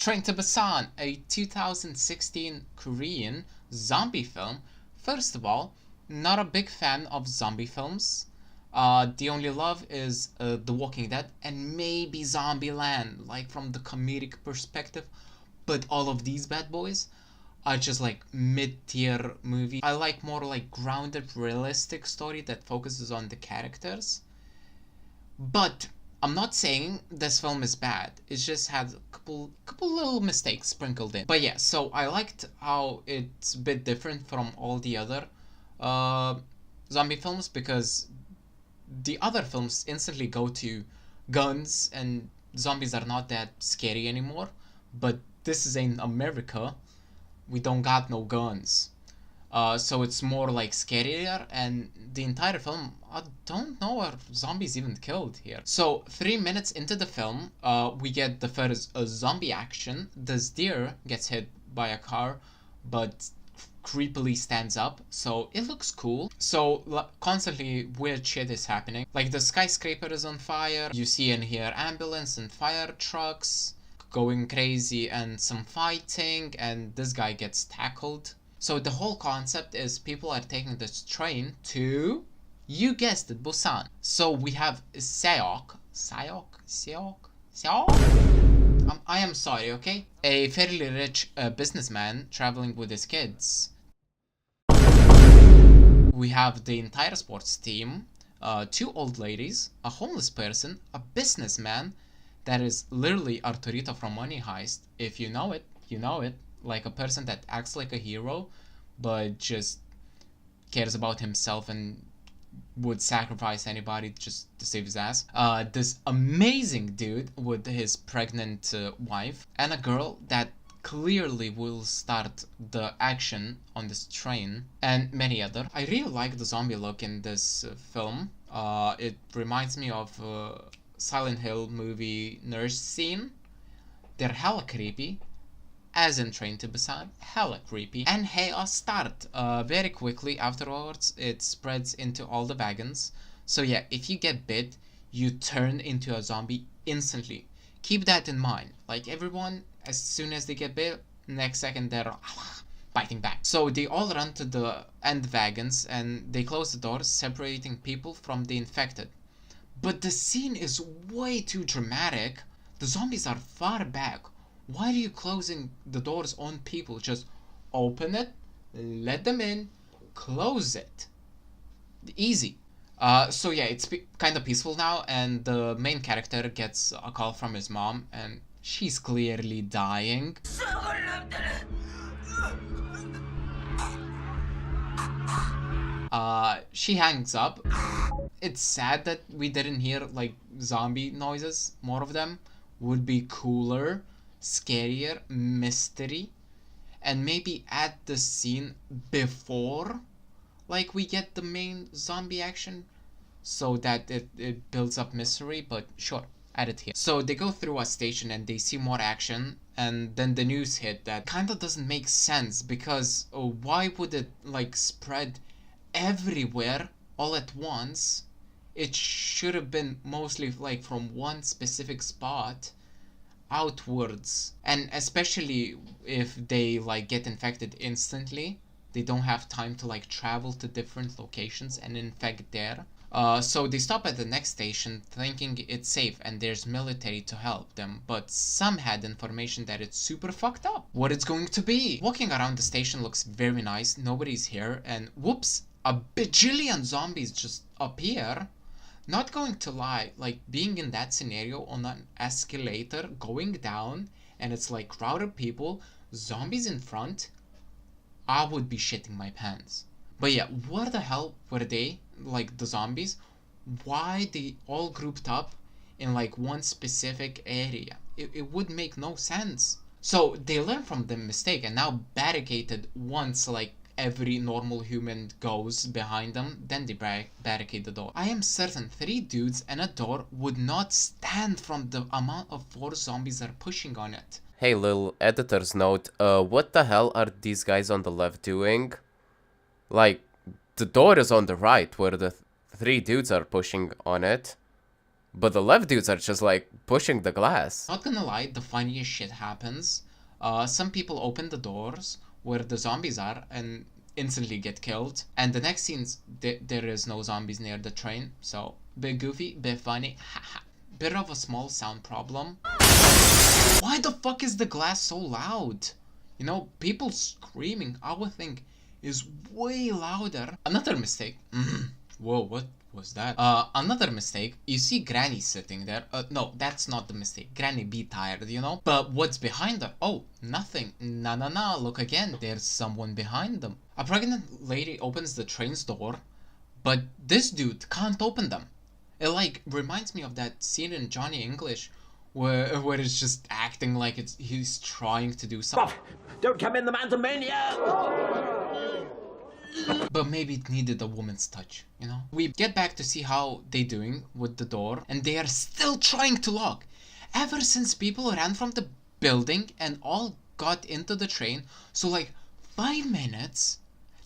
Train to Busan, a 2016 Korean zombie film. First of all, not a big fan of zombie films. The only love is The Walking Dead and maybe Zombieland, like from the comedic perspective. But all of these bad boys are just like mid-tier movie. I like more like grounded, realistic story that focuses on the characters. But I'm not saying this film is bad. It just had a couple little mistakes sprinkled in. But yeah, so I liked how it's a bit different from all the other zombie films, because the other films instantly go to guns and zombies are not that scary anymore. But this is in America. We don't got no guns. So it's more like scarier, and the entire film, I don't know are zombies even killed here. So 3 minutes into the film, we get the first zombie action. This deer gets hit by a car, but creepily stands up, so it looks cool. So constantly weird shit is happening. Like the skyscraper is on fire, you see and hear ambulance and fire trucks going crazy and some fighting, and this guy gets tackled. So the whole concept is people are taking this train to, you guessed it, Busan. So we have Seok. I am sorry, okay? A fairly rich businessman traveling with his kids. We have the entire sports team, 2 old ladies, a homeless person, a businessman that is literally Arturito from Money Heist. If you know it, you know it. Like a person that acts like a hero, but just cares about himself and would sacrifice anybody just to save his ass. This amazing dude with his pregnant wife, and a girl that clearly will start the action on this train, and many other. I really like the zombie look in this film. It reminds me of Silent Hill movie nurse scene. They're hella creepy. As in Train to Busan, hella creepy. And chaos start. Very quickly afterwards, it spreads into all the wagons. So yeah, if you get bit, you turn into a zombie instantly. Keep that in mind. Like everyone, as soon as they get bit, next second they're biting back. So they all run to the end wagons and they close the doors, separating people from the infected. But the scene is way too dramatic. The zombies are far back. Why are you closing the doors on people? Just open it, let them in, close it. Easy. So yeah, it's kind of peaceful now, and the main character gets a call from his mom, and she's clearly dying. She hangs up. It's sad that we didn't hear like zombie noises. More of them would be cooler, scarier, mystery, and maybe add the scene before like we get the main zombie action, so that it builds up mystery. But sure, add it here. So they go through a station and they see more action, and then the news hit that kind of doesn't make sense, because why would it like spread everywhere all at once? It should have been mostly like from one specific spot outwards. And especially if they like get infected instantly, they don't have time to like travel to different locations and infect there. So they stop at the next station thinking it's safe and there's military to help them, but some had information that it's super fucked up. What it's going to be? Walking around the station looks very nice, nobody's here, and whoops, a bajillion zombies just appear. Not going to lie, like being in that scenario on an escalator going down and it's like crowded people, zombies in front, I would be shitting my pants. But yeah, where the hell were they, like the zombies? Why they all grouped up in like one specific area? It would make no sense. So they learned from the mistake and now barricaded once like every normal human goes behind them, then they barricade the door. I am certain 3 dudes and a door would not stand from the amount of force zombies are pushing on it. Hey, little editor's note, what the hell are these guys on the left doing? Like, the door is on the right where the 3 dudes are pushing on it. But the left dudes are just like pushing the glass. Not gonna lie, the funniest shit happens. Some people open the doors where the zombies are and instantly get killed. And the next scenes, there is no zombies near the train. So, bit goofy, bit funny. Bit of a small sound problem. Why the fuck is the glass so loud? You know, people screaming, I would think, is way louder. Another mistake. Whoa, what was that? Another mistake. You see Granny sitting there. No, that's not the mistake. Granny be tired, you know? But what's behind her? Oh, nothing. Nah. Look again. There's someone behind them. A pregnant lady opens the train's door, but this dude can't open them. It like reminds me of that scene in Johnny English where it's just acting like he's trying to do something. Don't come in, the man's a maniac! But maybe it needed a woman's touch, you know? We get back to see how they doing with the door, and they are still trying to lock. Ever since people ran from the building and all got into the train, so like 5 minutes,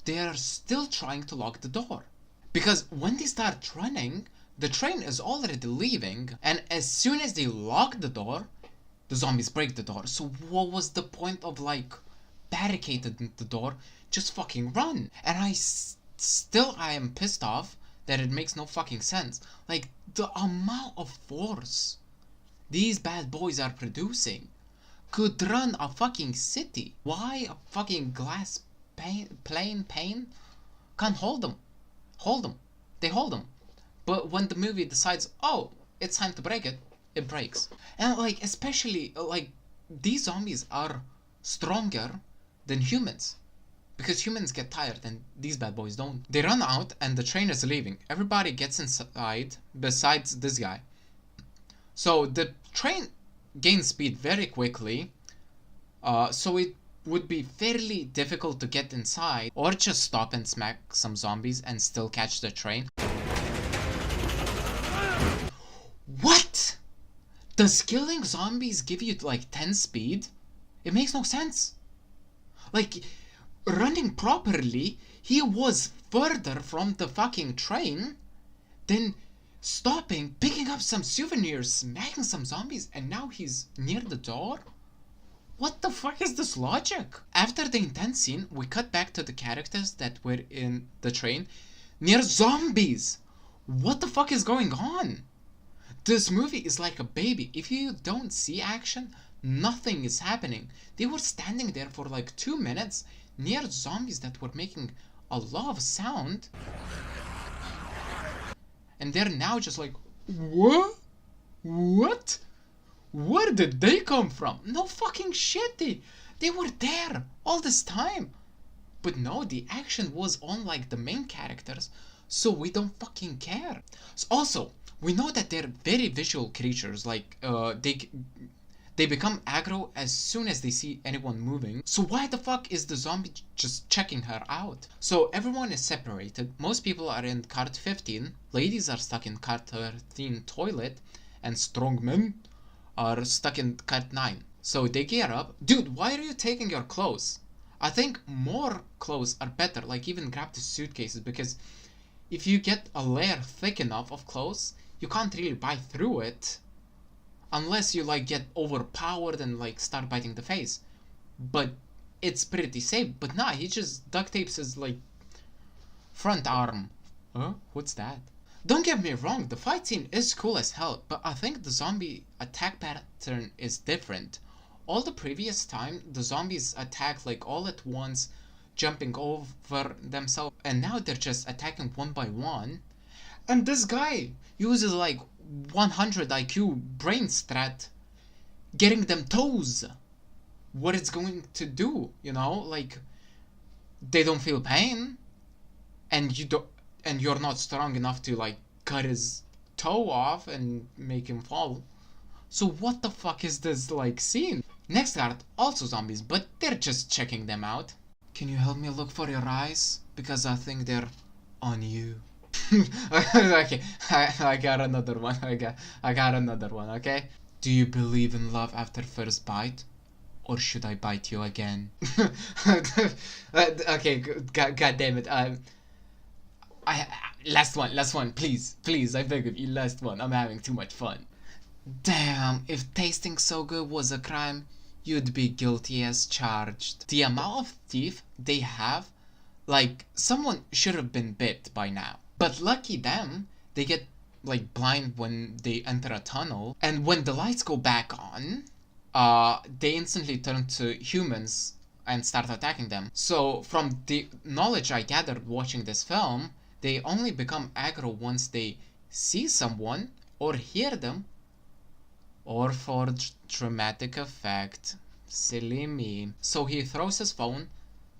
they are still trying to lock the door. Because when they start running, the train is already leaving, and as soon as they lock the door, the zombies break the door. So what was the point of like barricading the door? Just fucking run. And I am pissed off that it makes no fucking sense. Like the amount of force these bad boys are producing could run a fucking city. Why a fucking glass plane can't hold them? They hold them. But when the movie decides, oh, it's time to break it, it breaks. And like, especially like, these zombies are stronger than humans. Because humans get tired and these bad boys don't. They run out and the train is leaving. Everybody gets inside besides this guy. So the train gains speed very quickly. So it would be fairly difficult to get inside or just stop and smack some zombies and still catch the train. What? Does killing zombies give you like 10 speed? It makes no sense. Like, running properly, he was further from the fucking train than stopping, picking up some souvenirs, smacking some zombies, and now he's near the door? What the fuck is this logic? After the intense scene, we cut back to the characters that were in the train near zombies. What the fuck is going on? This movie is like a baby. If you don't see action, nothing is happening. They were standing there for like 2 minutes near zombies that were making a lot of sound. And they're now just like, what? What? Where did they come from? No fucking shit. They were there all this time. But no, the action was on like the main characters, so we don't fucking care. Also, we know that they're very visual creatures, like they become aggro as soon as they see anyone moving. So why the fuck is the zombie just checking her out? So everyone is separated. Most people are in cart 15, ladies are stuck in cart 13 toilet, and strong men are stuck in cart 9. So they gear up. Dude, why are you taking your clothes? I think more clothes are better, like even grab the suitcases, because if you get a layer thick enough of clothes, you can't really bite through it unless you like get overpowered and like start biting the face. But it's pretty safe. But nah, he just duct tapes his like front arm. Huh? What's that? Don't get me wrong, the fight scene is cool as hell, but I think the zombie attack pattern is different. All the previous time, the zombies attack like all at once, jumping over themselves, and now they're just attacking one by one. And this guy uses like 100 IQ brain strat, getting them toes. What it's going to do, you know? Like, they don't feel pain, and you're not strong enough to like cut his toe off and make him fall. So what the fuck is this like scene? Next card, also zombies, but they're just checking them out. Can you help me look for your eyes? Because I think they're on you. Okay, I got another one. I got another one, okay? Do you believe in love after first bite? Or should I bite you again? Okay, god damn it. Last one, please, I beg of you, last one. I'm having too much fun. Damn, if tasting so good was a crime, you'd be guilty as charged. The amount of teeth they have, like, someone should have been bit by now. But lucky them, they get, like, blind when they enter a tunnel, and when the lights go back on, they instantly turn to humans and start attacking them. So, from the knowledge I gathered watching this film, they only become aggro once they see someone, or hear them, or for dramatic effect. Silly me. So he throws his phone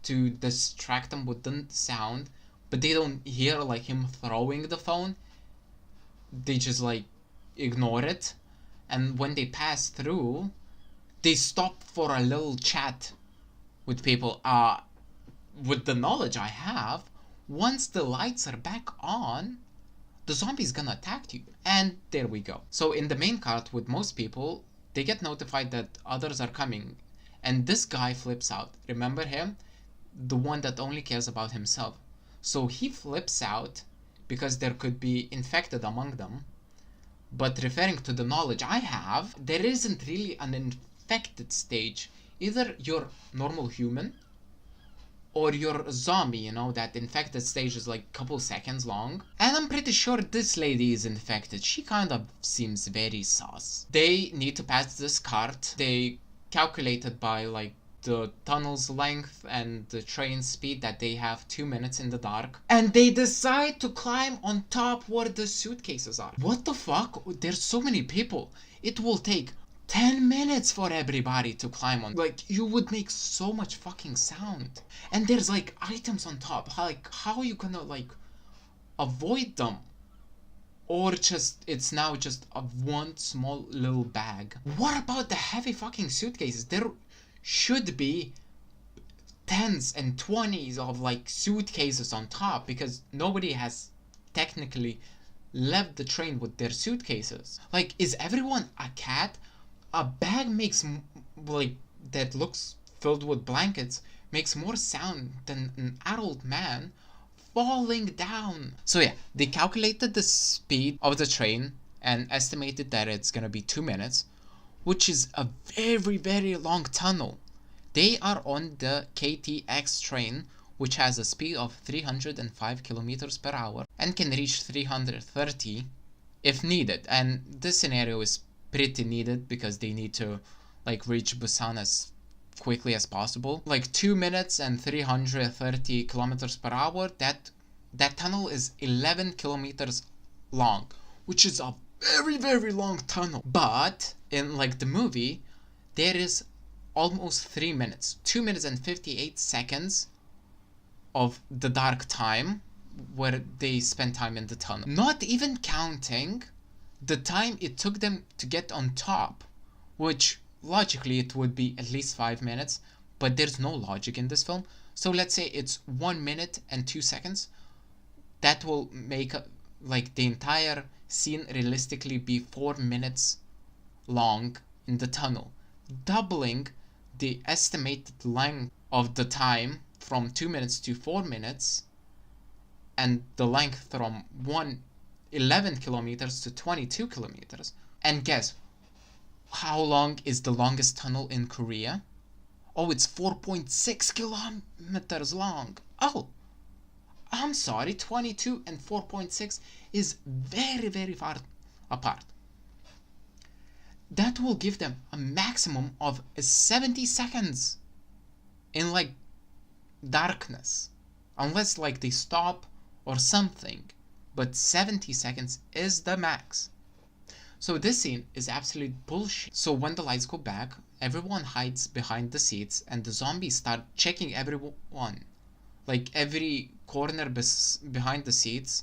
to distract them with the sound, but they don't hear like him throwing the phone. They just like ignore it, and when they pass through, they stop for a little chat with people. With the knowledge I have, once the lights are back on, the zombie's gonna attack you. And there we go. So in the main cart with most people, they get notified that others are coming, and this guy flips out. Remember him? The one that only cares about himself. So he flips out because there could be infected among them. But referring to the knowledge I have, there isn't really an infected stage. Either you're normal human, or you're a zombie, you know, that infected stage is like a couple seconds long. And I'm pretty sure this lady is infected. She kind of seems very sus. They need to pass this cart. They calculated by like the tunnel's length and the train speed that they have 2 minutes in the dark. And they decide to climb on top where the suitcases are. What the fuck? There's so many people. It will take 10 minutes for everybody to climb on. Like, you would make so much fucking sound. And there's like items on top. How are you gonna like avoid them? Or just, it's now just a one small little bag. What about the heavy fucking suitcases? There should be tens and 20s of like suitcases on top, because nobody has technically left the train with their suitcases. Like, is everyone a cat? A bag makes, like, that looks filled with blankets makes more sound than an adult man falling down. So yeah, they calculated the speed of the train and estimated that it's gonna be 2 minutes, which is a very, very long tunnel. They are on the KTX train, which has a speed of 305 kilometers per hour and can reach 330 if needed. And this scenario is pretty needed because they need to like reach Busan as quickly as possible. Like 2 minutes and 330 kilometers per hour, that tunnel is 11 kilometers long, which is a very, very long tunnel. But in like the movie, there is almost 3 minutes, 2 minutes and 58 seconds of the dark time where they spend time in the tunnel, not even counting the time it took them to get on top, which logically it would be at least 5 minutes, but there's no logic in this film. So let's say it's 1 minute and 2 seconds. That will make like the entire scene realistically be 4 minutes long in the tunnel, doubling the estimated length of the time from 2 minutes to 4 minutes, and the length from 11 kilometers to 22 kilometers. And guess how long is the longest tunnel in Korea? Oh, it's 4.6 kilometers long. Oh, I'm sorry, 22 and 4.6 is very, very far apart. That will give them a maximum of 70 seconds in like darkness, unless like they stop or something. But 70 seconds is the max. So this scene is absolute bullshit. So when the lights go back, everyone hides behind the seats and the zombies start checking everyone. Like every corner behind the seats.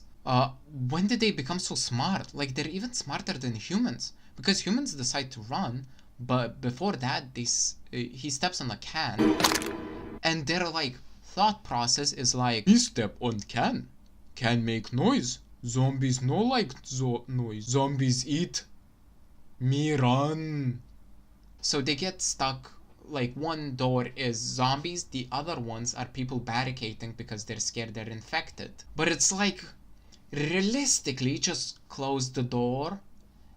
When did they become so smart? Like, they're even smarter than humans. Because humans decide to run, but before that, he steps on a can. And their like thought process is like, he step on can make noise. Zombies no like noise. Zombies eat. Me run. So they get stuck like one door is zombies, the other ones are people barricading because they're scared they're infected. But it's like, realistically, just close the door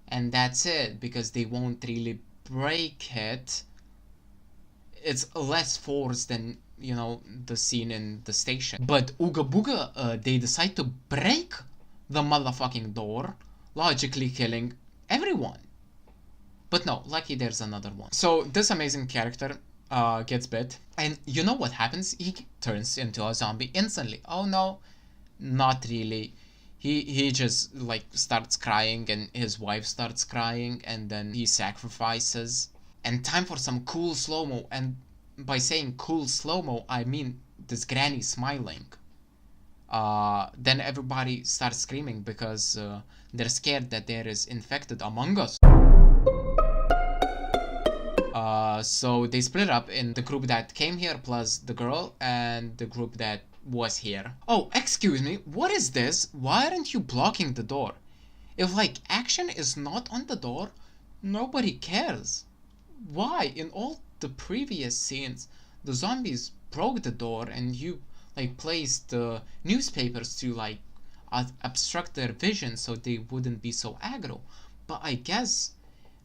and that's it, because they won't really break it. It's less force than, you know, the scene in the station. But Ooga Booga, they decide to break the motherfucking door, logically killing everyone. But no, lucky there's another one. So this amazing character gets bit, and you know what happens? He turns into a zombie instantly. Oh no, not really. He just like starts crying, and his wife starts crying, and then he sacrifices. And time for some cool slow-mo, and by saying cool slow-mo, I mean this granny smiling. Then everybody starts screaming because they're scared that there is infected among us. So they split up in the group that came here plus the girl and the group that was here. Oh, excuse me, what is this? Why aren't you blocking the door? If like action is not on the door, nobody cares. Why? In all the previous scenes, the zombies broke the door and you like placed the newspapers to like obstruct their vision so they wouldn't be so aggro. But I guess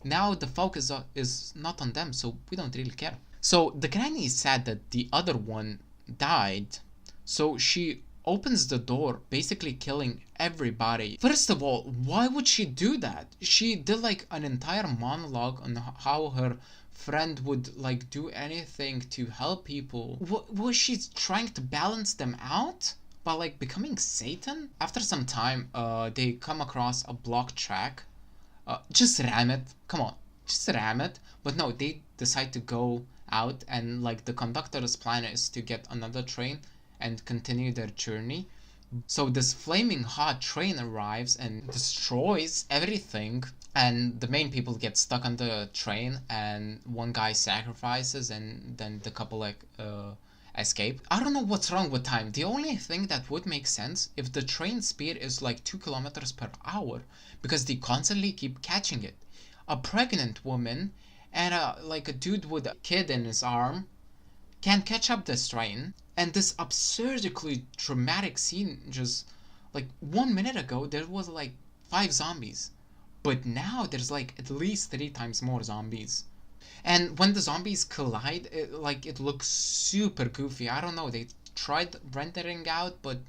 now the focus is not on them, so we don't really care. So the granny is sad that the other one died, so she opens the door, basically killing everybody. First of all, why would she do that? She did like an entire monologue on how her friend would like do anything to help people. Was she trying to balance them out by like becoming Satan? After some time, they come across a block track. Just ram it. Come on, just ram it. But no, they decide to go out, and like the conductor's plan is to get another train and continue their journey. So this flaming hot train arrives and destroys everything, and the main people get stuck on the train, and one guy sacrifices, and then the couple like escape. I don't know what's wrong with time. The only thing that would make sense if the train speed is like 2 kilometers per hour, because they constantly keep catching it. A pregnant woman and like a dude with a kid in his arm can catch up this train. And this absurdly dramatic scene, just like 1 minute ago there was like 5 zombies, but now there's like at least 3 times more zombies. And when the zombies collide, it looks super goofy. I don't know, they tried rendering out, but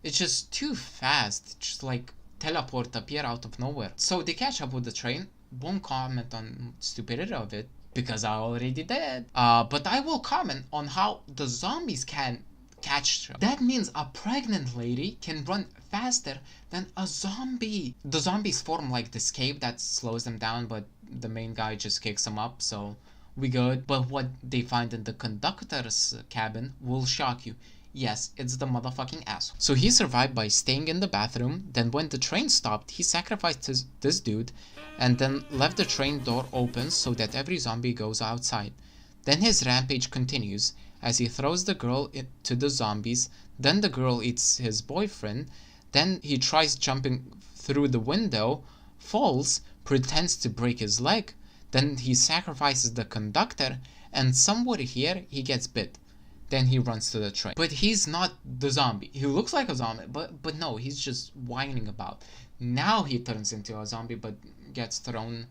it's just too fast. Just like teleport appear out of nowhere. So they catch up with the train. Won't comment on stupidity of it, because I already did. But I will comment on how the zombies can catch them. That means a pregnant lady can run faster than a zombie. The zombies form like this cave that slows them down, but the main guy just kicks them up, so we good. But what they find in the conductor's cabin will shock you. Yes, it's the motherfucking asshole. So he survived by staying in the bathroom. Then when the train stopped, he sacrificed this dude and then left the train door open so that every zombie goes outside. Then his rampage continues as he throws the girl to the zombies. Then the girl eats his boyfriend. Then he tries jumping through the window, falls, pretends to break his leg. Then he sacrifices the conductor, and somewhere here he gets bit. Then he runs to the train. But he's not the zombie. He looks like a zombie, but no, he's just whining about. Now he turns into a zombie but gets thrown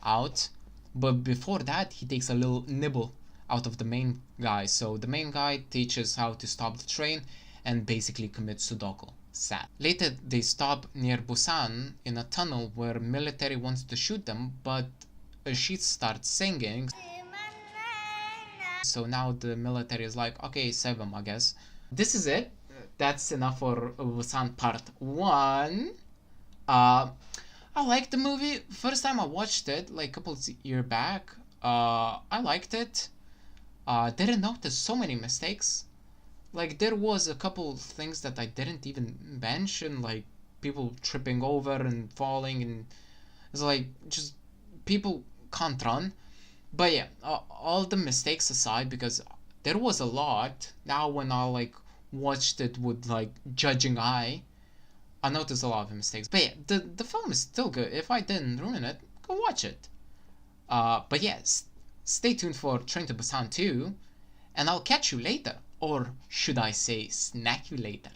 out. But before that, he takes a little nibble out of the main guy. So the main guy teaches how to stop the train and basically commits Sudoku. Sad. Later, they stop near Busan in a tunnel where military wants to shoot them, but she starts singing. So now the military is like, okay, save him, I guess. This is it. That's enough for Busan part 1. I liked the movie. First time I watched it, like a couple years back. I liked it. Didn't notice so many mistakes. Like, there was a couple things that I didn't even mention, like people tripping over and falling, and it's like, just people can't run. But yeah, all the mistakes aside, because there was a lot. Now when I like watched it with like judging eye, I noticed a lot of mistakes. But yeah, the film is still good. If I didn't ruin it, go watch it. But yes, stay tuned for Train to Busan 2, and I'll catch you later. Or should I say snack you later?